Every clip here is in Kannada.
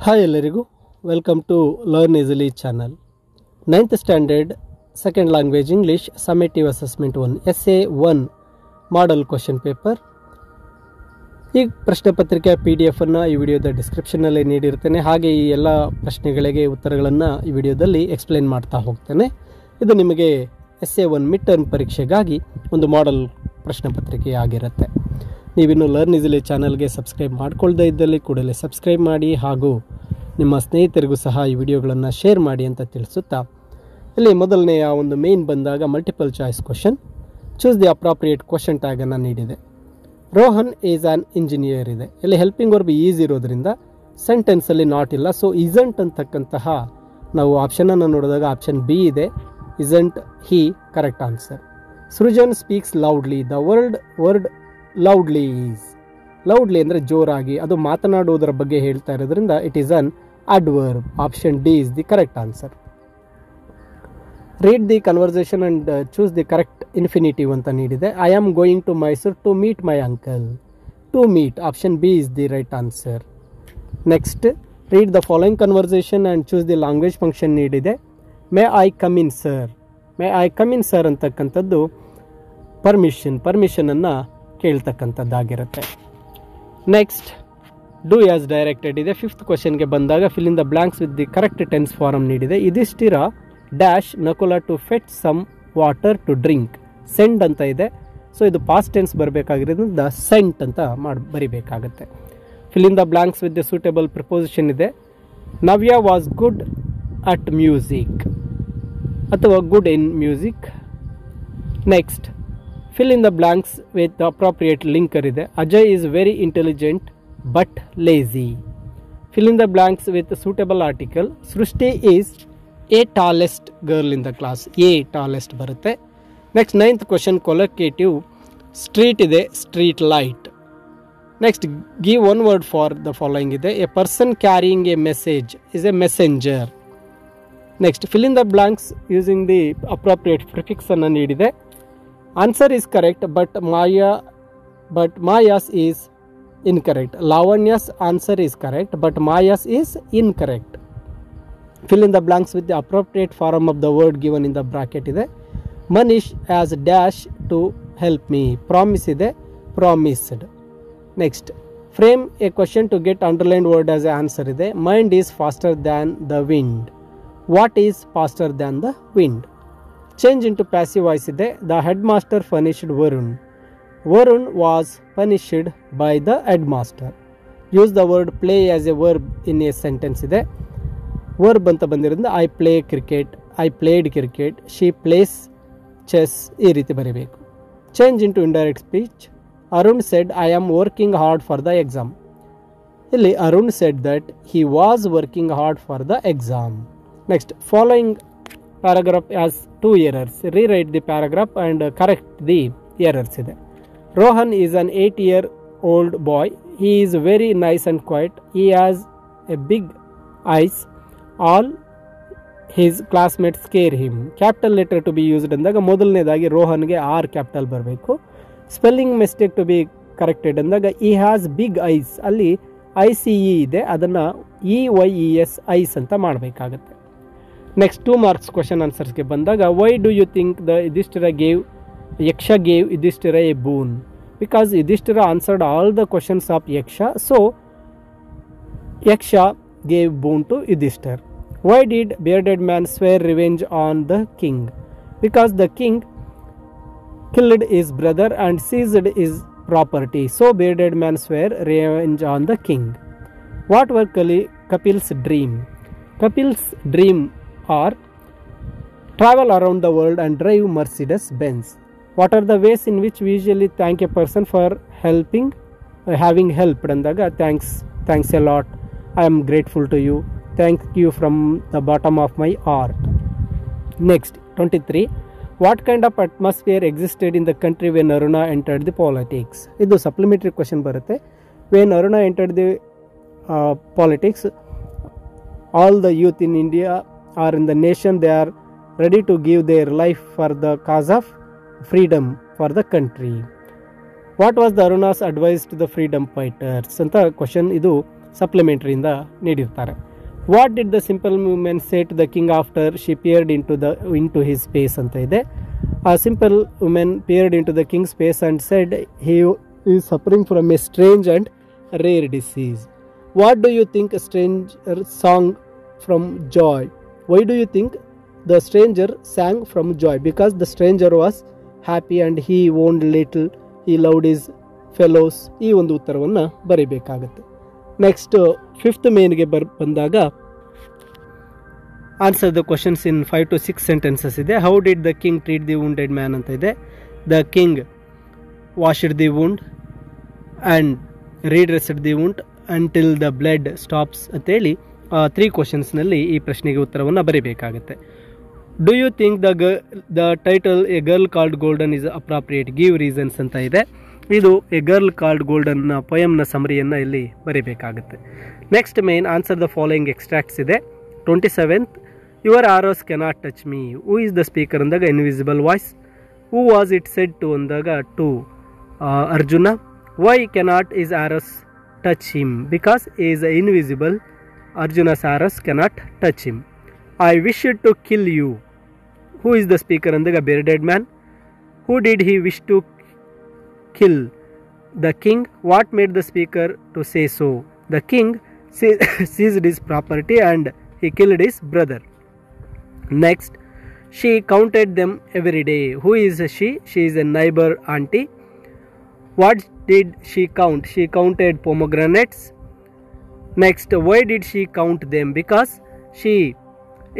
ಹಾಯ್ ಎಲ್ಲರಿಗೂ welcome to learn easily channel. 9th standard second language English summative assessment 1 essay 1 model question paper. ಈ ಪ್ರಶ್ನೆ ಪತ್ರಿಕೆಯ PDF ಅನ್ನು ಈ ವಿಡಿಯೋದ ಡಿಸ್ಕ್ರಿಪ್ಷನ್ನಲ್ಲಿ ನೀಡಿರ್ತೇನೆ. ಹಾಗೆ ಈ ಎಲ್ಲ ಪ್ರಶ್ನೆಗಳಿಗೆ ಉತ್ತರಗಳನ್ನು ಈ ವಿಡಿಯೋದಲ್ಲಿ ಎಕ್ಸ್ಪ್ಲೇನ್ ಮಾಡ್ತಾ ಹೋಗ್ತೇನೆ. ಇದು ನಿಮಗೆ essay 1 ಮಿಡ್ ಟರ್ಮ್ ಪರೀಕ್ಷೆಗಾಗಿ ಒಂದು ಮಾಡಲ್ ಪ್ರಶ್ನೆ ಪತ್ರಿಕೆ ಆಗಿರುತ್ತೆ. ನೀವಿನ್ನು ಲರ್ನ್ ಈಸಿಲಿ ಚಾನಲ್ಗೆ ಸಬ್ಸ್ಕ್ರೈಬ್ ಮಾಡ್ಕೊಳ್ದೇ ಇದ್ದಲ್ಲಿ ಕೂಡಲೇ ಸಬ್ಸ್ಕ್ರೈಬ್ ಮಾಡಿ ಹಾಗೂ ನಿಮ್ಮ ಸ್ನೇಹಿತರಿಗೂ ಸಹ ಈ ವಿಡಿಯೋಗಳನ್ನು ಶೇರ್ ಮಾಡಿ ಅಂತ ತಿಳಿಸುತ್ತಾ, ಇಲ್ಲಿ ಮೊದಲನೆಯ ಒಂದು ಮೇನ್ ಬಂದಾಗ multiple choice question, choose the appropriate question ಟ್ಯಾಗನ್ನು ನೀಡಿದೆ. ರೋಹನ್ ಈಸ್ ಆನ್ ಇಂಜಿನಿಯರ್ ಇದೆ. ಇಲ್ಲಿ ಹೆಲ್ಪಿಂಗ್ ವರ್ಬ್ ಈಸ್ ಇರೋದ್ರಿಂದ ಸೆಂಟೆನ್ಸಲ್ಲಿ ನಾಟ್ ಇಲ್ಲ. ಸೊ ಇಸಂಟ್ ಅಂತಕ್ಕಂತಹ ನಾವು ಆಪ್ಷನನ್ನು ನೋಡಿದಾಗ ಆಪ್ಷನ್ ಬಿ ಇದೆ, isn't he correct answer. Srujan speaks loudly. The word loudly is, loudly ಅಂದರೆ ಜೋರಾಗಿ, ಅದು ಮಾತನಾಡುವುದರ ಬಗ್ಗೆ ಹೇಳ್ತಾ ಇರೋದ್ರಿಂದ it is an adverb. Option D is the correct answer. Read the conversation and choose the correct infinitive ಅಂತ ನೀಡಿದೆ. I am going to Mysore to meet my uncle. To meet, option B is the right answer. Next, read the following conversation and choose the language function ನೀಡಿದೆ. May I come in sir. May I come in sir ಅಂತಕ್ಕಂಥದ್ದು ಪರ್ಮಿಷನನ್ನು ಕೇಳ್ತಕ್ಕಂಥದ್ದಾಗಿರುತ್ತೆ. ನೆಕ್ಸ್ಟ್, ಡೂ ಆಸ್ ಡೈರೆಕ್ಟೆಡ್ ಇದೆ. 5th ಕ್ವಶನ್ಗೆ ಬಂದಾಗ fill in the blanks with the correct tense form ನೀಡಿದೆ. Yudhishthira dash Nakula to fetch some water to drink. Send ಅಂತ ಇದೆ. ಸೊ ಇದು ಪಾಸ್ಟ್ ಟೆನ್ಸ್ ಬರಬೇಕಾಗಿರೋದ್ರಿಂದ ಸೆಂಟ್ ಅಂತ ಬರಿಬೇಕಾಗತ್ತೆ. Fill in the blanks with the suitable preposition ಇದೆ. ನವ್ಯ ವಾಸ್ ಗುಡ್ ಅಟ್ ಮ್ಯೂಸಿಕ್ ಅಥವಾ good in music. Next, fill in the blanks with the appropriate linker ಇದೆ. Ajay is very intelligent but lazy. Fill in the blanks with the suitable article. Srushti is a tallest girl in the class. A tallest ಬರುತ್ತೆ. Next 9th question collocative. Street ಇದೆ, street light. Next, give one word for the following ಇದೆ. A person carrying a message is a messenger. Next, fill in the blanks using the appropriate prefix ಅನ್ನು ನೀಡಿದೆ. Answer is correct, but Maya's is incorrect. Lavanya's answer is correct, but Maya's is incorrect. Fill in the blanks with the appropriate form of the word given in the bracket ide. Manish has dash to help me. Promise ide, promised. Next, frame a question to get underlined word as an answer ide. Mind is faster than the wind. What is faster than the wind? Change into passive voice ಇದೆ. The headmaster punished Varun. Varun was punished by the headmaster. Use the word play as a verb in a sentence ಇದೆ. Verb ಅಂತ ಬಂದಿರೋದ್ರಿಂದ I play cricket, I played cricket, she plays chess, ಈ ರೀತಿ ಬರೀಬೇಕು. Change into indirect speech. Arun said I am working hard for the exam. ಇಲ್ಲಿ Arun said that he was working hard for the exam. Next, following paragraph has 2 errors. Rewrite the paragraph and correct the errors ಇದೆ. Rohan is an 8-year-old boy. He is very nice and quiet. He has a big eyes. All his classmates scare him. Capital letter to be used ಅಂದಾಗ ಮೊದಲನೇದಾಗಿ ರೋಹನ್ಗೆ R ಕ್ಯಾಪಿಟಲ್ ಬರಬೇಕು. Spelling mistake to be corrected ಅಂದಾಗ he has big eyes, ಅಲ್ಲಿ ICE ಇದೆ, ಅದನ್ನು EYES ಐಸ್ ಅಂತ ಮಾಡಬೇಕಾಗತ್ತೆ. ನೆಕ್ಸ್ಟ್ 2 marks ಕ್ವಶನ್ ಆನ್ಸರ್ಸ್ಗೆ ಬಂದಾಗ why do you think the Yaksha gave Yudhishthira a boon? Because Yudhishthira answered all the questions of Yaksha, so Yaksha gave boon to Yudhishthir. Why did bearded man swear revenge on the king? Because the king killed his brother and seized his property, so bearded man swear revenge on the king. What were Kapil's dream? Kapil's dream or travel around the world and drive Mercedes Benz. What are the ways in which we usually thank a person for having helped? ಅಂದಾಗ thanks a lot, I am grateful to you, thank you from the bottom of my heart. Next, 23, what kind of atmosphere existed in the country when Aruna entered the politics? ಇದು supplementary question ಬರುತ್ತೆ. When Aruna entered the politics, all the youth in India or in the nation, they are ready to give their life for the cause of freedom for the country. What was the Aruna's advice to the freedom fighters ಅಂತ ಕ್ವಶನ್. ಇದು ಸಪ್ಲಿಮೆಂಟ್ರಿಯಿಂದ ನೀಡಿರ್ತಾರೆ. What did the simple women say to the king after she peered into his space ಅಂತ ಇದೆ. ಆ simple women peered into the king space and said he is suffering from a strange and rare disease. What do you think stranger song from joy? Why do you think the stranger sang from joy? Because the stranger was happy and he owned little, he loved his fellows. ಈ ಒಂದು ಉತ್ತರವನ್ನು ಬರೀಬೇಕಾಗುತ್ತೆ. ನೆಕ್ಸ್ಟ್ ಫಿಫ್ತ್ ಮೇನ್ಗೆ ಬಂದಾಗ answer the questions in 5 to 6 sentences ಇದೆ. How did the king treat the wounded man ಅಂತ ಇದೆ. The king washed the wound and redressed the wound until the blood stops ಅಂತೇಳಿ 3 ಕ್ವಶನ್ಸ್ನಲ್ಲಿ ಈ ಪ್ರಶ್ನೆಗೆ ಉತ್ತರವನ್ನು ಬರೀಬೇಕಾಗುತ್ತೆ. Do you think the title a girl called golden is appropriate? Give reasons ಅಂತ ಇದೆ. ಇದು ಎ ಗರ್ಲ್ ಕಾಲ್ಡ್ ಗೋಲ್ಡನ್ನ ಪೊಯಮ್ನ ಸಮರಿಯನ್ನು ಇಲ್ಲಿ ಬರೀಬೇಕಾಗುತ್ತೆ. Next main answer the following extracts ಇದೆ. 27th, your arrows cannot touch me. Who is the speaker ಅಂದಾಗ invisible voice. Who was it said to ಅಂದಾಗ to Arjuna. Why cannot his arrows touch him? Because his invisible. Arjuna's arrows cannot touch him. I wish to kill you. Who is the speaker ಅಂದಾಗ bearded man. Who did he wish to kill? The king. What made the speaker to say so? The king seized his property and he killed his brother. Next, she counted them every day. Who is she? She is a neighbor auntie. What did she count? She counted pomegranates. Next, why did she count them? Because she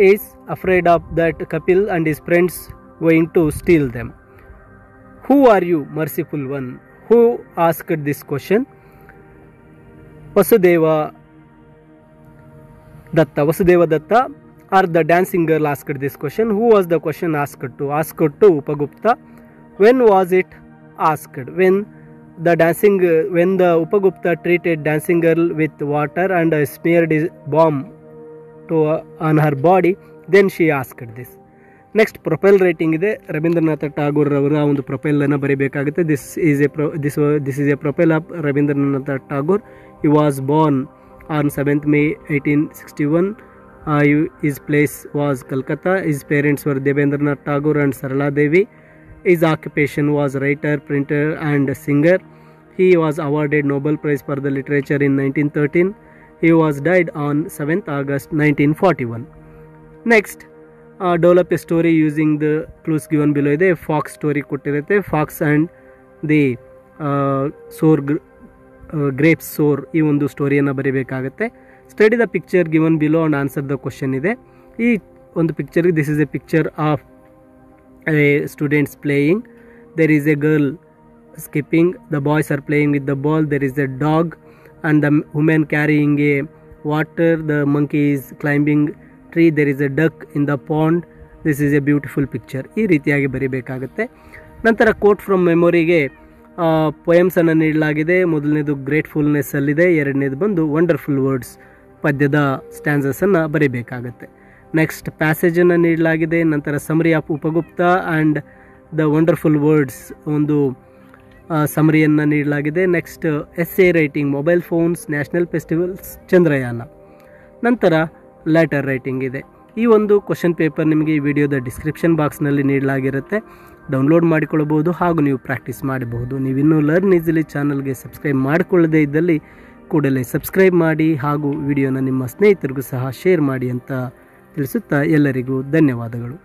is afraid of that Kapil and his friends going to steal them. Who are you, merciful one? Who asked this question? Vasudeva Datta or the dancing girl asked this question. Who was the question asked to? Asked to Upagupta. When was it asked? When the Upagupta treated dancing girl with water and smeared his bomb on her body, then she asked this. Next profile writing ಇದೆ. ರವೀಂದ್ರನಾಥ ಟಾಗೋರ್ ಅವರ ಒಂದು ಪ್ರೊಫೈಲನ್ನು ಬರೀಬೇಕಾಗುತ್ತೆ. This is a profile of Rabindranath Tagore. He was born on 7th May 1861. His place was Calcutta. His parents were Devendranath Tagore and Sarala Devi. His occupation was writer, printer and singer. He was awarded Nobel Prize for the Literature in 1913. He was died on 7th August 1941. Next, develop a story using the clues given below ಇದೆ. ಫಾಕ್ಸ್ ಸ್ಟೋರಿ ಕೊಟ್ಟಿರುತ್ತೆ. Fox and the grapes sour ಈ ಒಂದು ಸ್ಟೋರಿಯನ್ನು ಬರೀಬೇಕಾಗುತ್ತೆ. Study the picture given below and answer the question ಇದೆ. ಈ ಒಂದು ಪಿಕ್ಚರ್ಗೆ this is a picture of a students playing. There is a girl skipping. The boys are playing with the ball. There is a dog and the woman carrying a water. The monkey is climbing tree. There is a duck in the pond. This is a beautiful picture. ಈ ರೀತಿಯಾಗಿ ಬರೀಬೇಕಾಗುತ್ತೆ. ನಂತರ ಕೋಟ್ ಫ್ರಮ್ ಮೆಮೊರಿಗೆ ಪೊಯಮ್ಸ್ ಅನ್ನು ನೀಡಲಾಗಿದೆ. ಮೊದಲನೇದು ಗ್ರೇಟ್ಫುಲ್ನೆಸ್ ಅಲ್ಲಿದೆ, ಎರಡನೇದು ಬಂದು ವಂಡರ್ಫುಲ್ ವರ್ಡ್ಸ್ ಪದ್ಯದ ಸ್ಟ್ಯಾನ್ಸಸ್ ಅನ್ನು ಬರೀಬೇಕಾಗುತ್ತೆ. ನೆಕ್ಸ್ಟ್ ಪ್ಯಾಸೇಜನ್ನು ನೀಡಲಾಗಿದೆ. ನಂತರ summary of Upagupta and the wonderful words ಒಂದು ಸಮರಿಯನ್ನು ನೀಡಲಾಗಿದೆ. Next essay writing, mobile phones, national festivals, Chandrayaan. ನಂತರ ಲೆಟರ್ ರೈಟಿಂಗ್ ಇದೆ. ಈ ಒಂದು ಕ್ವಶನ್ ಪೇಪರ್ ನಿಮಗೆ ಈ ವಿಡಿಯೋದ ಡಿಸ್ಕ್ರಿಪ್ಷನ್ ಬಾಕ್ಸ್ನಲ್ಲಿ ನೀಡಲಾಗಿರುತ್ತೆ. ಡೌನ್ಲೋಡ್ ಮಾಡಿಕೊಳ್ಳಬಹುದು ಹಾಗೂ ನೀವು ಪ್ರಾಕ್ಟೀಸ್ ಮಾಡಬಹುದು. ನೀವಿನ್ನೂ ಲರ್ನ್ ಈಸಿಲಿ ಚಾನಲ್ಗೆ ಸಬ್ಸ್ಕ್ರೈಬ್ ಮಾಡಿಕೊಳ್ಳದೇ ಇದ್ದಲ್ಲಿ ಕೂಡಲೇ ಸಬ್ಸ್ಕ್ರೈಬ್ ಮಾಡಿ ಹಾಗೂ ವಿಡಿಯೋನ ನಿಮ್ಮ ಸ್ನೇಹಿತರಿಗೂ ಸಹ ಶೇರ್ ಮಾಡಿ ಅಂತ ತಿಳಿಸುತ್ತಾ ಎಲ್ಲರಿಗೂ ಧನ್ಯವಾದಗಳು.